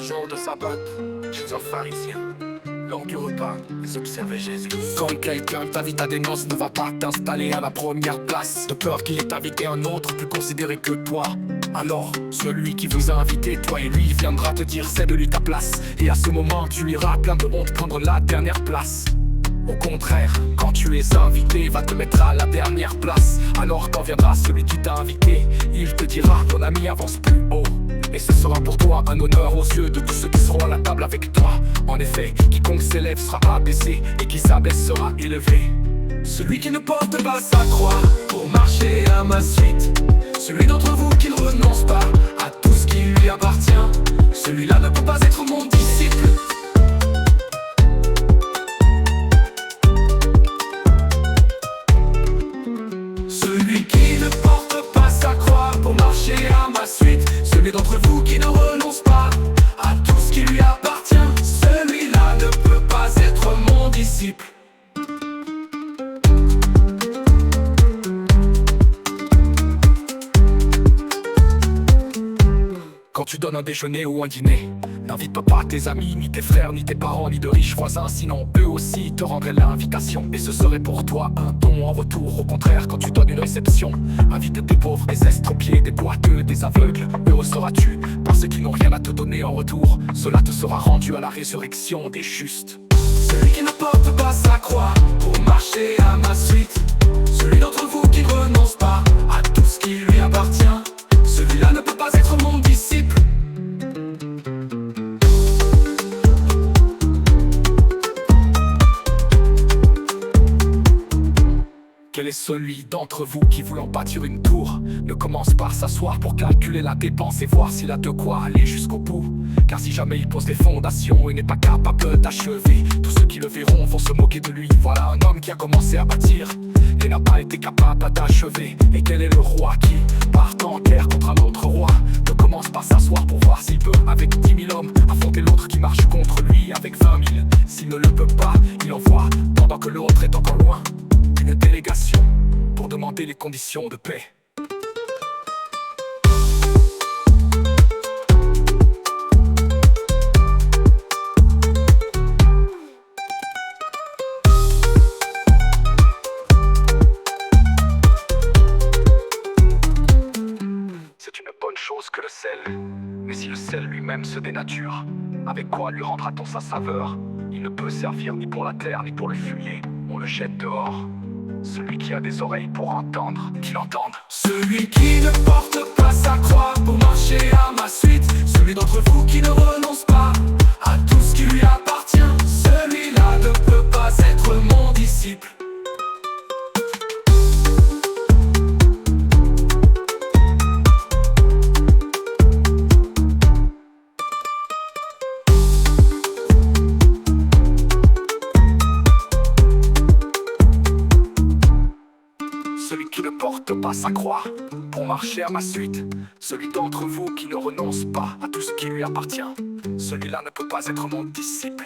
jour de sabbat, chez un pharisien, lors du repas, ils observaient Jésus. Quand quelqu'un t'invite à des noces, ne va pas t'installer à la première place, de peur qu'il ait invité un autre plus considéré que toi. Alors, celui qui vous a invité, toi et lui, viendra te dire cède-lui ta place. Et à ce moment, tu iras plein de honte prendre la dernière place. Au contraire, quand tu es invité, va te mettre à la dernière place. Alors quand viendra celui qui t'a invité, il te dira ton ami avance plus haut. Et ce sera pour toi un honneur aux yeux de tous ceux qui seront à la table avec toi. En effet, quiconque s'élève sera abaissé, et qui s'abaisse sera élevé. Celui qui ne porte pas sa croix pour marcher à ma suite, celui d'entre vous qui ne renonce pas à tout ce qui lui appartient, celui-là ne peut pas être mon disciple. Celui qui ne porte pas sa croix pour marcher à ma suite, celui d'entre vous qui ne renonce pas à tout ce qui lui appartient, celui-là ne peut pas être mon disciple. Quand tu donnes un déjeuner ou un dîner, n'invite pas tes amis, ni tes frères, ni tes parents, ni de riches voisins, sinon eux aussi te rendraient l'invitation. Et ce serait pour toi un don en retour. Au contraire, quand tu donnes une réception, invite des pauvres, des estropiés, des boiteux, des aveugles. Heureux seras-tu, parce qu'ils n'ont rien à te donner en retour. Cela te sera rendu à la résurrection des justes. Celui qui ne porte pas sa croix pour marcher à ma suite, celui d'entre vous qui ne renonce pas à tout ce qui lui appartient, celui-là ne peut pas être mon disciple. Quel est celui d'entre vous qui, voulant bâtir une tour, ne commence par s'asseoir pour calculer la dépense et voir s'il a de quoi aller jusqu'au bout? Car si jamais il pose des fondations et n'est pas capable d'achever, tous ceux qui le verront vont se moquer de lui. Voilà un homme qui a commencé à bâtir et n'a pas été capable d'achever. Et quel est le roi qui, partant en guerre contre un autre roi, ne commence par s'asseoir pour voir s'il peut, avec 10 000 hommes, affronter l'autre qui marche contre lui avec 20 000? S'il ne le peut pas, il envoie, pendant que l'autre est encore loin, une délégation pour demander les conditions de paix. C'est une bonne chose que le sel, mais si le sel lui-même se dénature, avec quoi lui rendra-t-on sa saveur? Il ne peut servir ni pour la terre ni pour le fumier, on le jette dehors. Celui qui a des oreilles pour entendre, qu'il entende. Celui qui ne porte pas sa croix pour marcher à ma suite, celui d'entre vous qui ne renonce pas à tout ce qui lui appartient, celui-là ne peut pas être mon disciple. Celui qui ne porte pas sa croix pour marcher à ma suite, celui d'entre vous qui ne renonce pas à tout ce qui lui appartient, celui-là ne peut pas être mon disciple.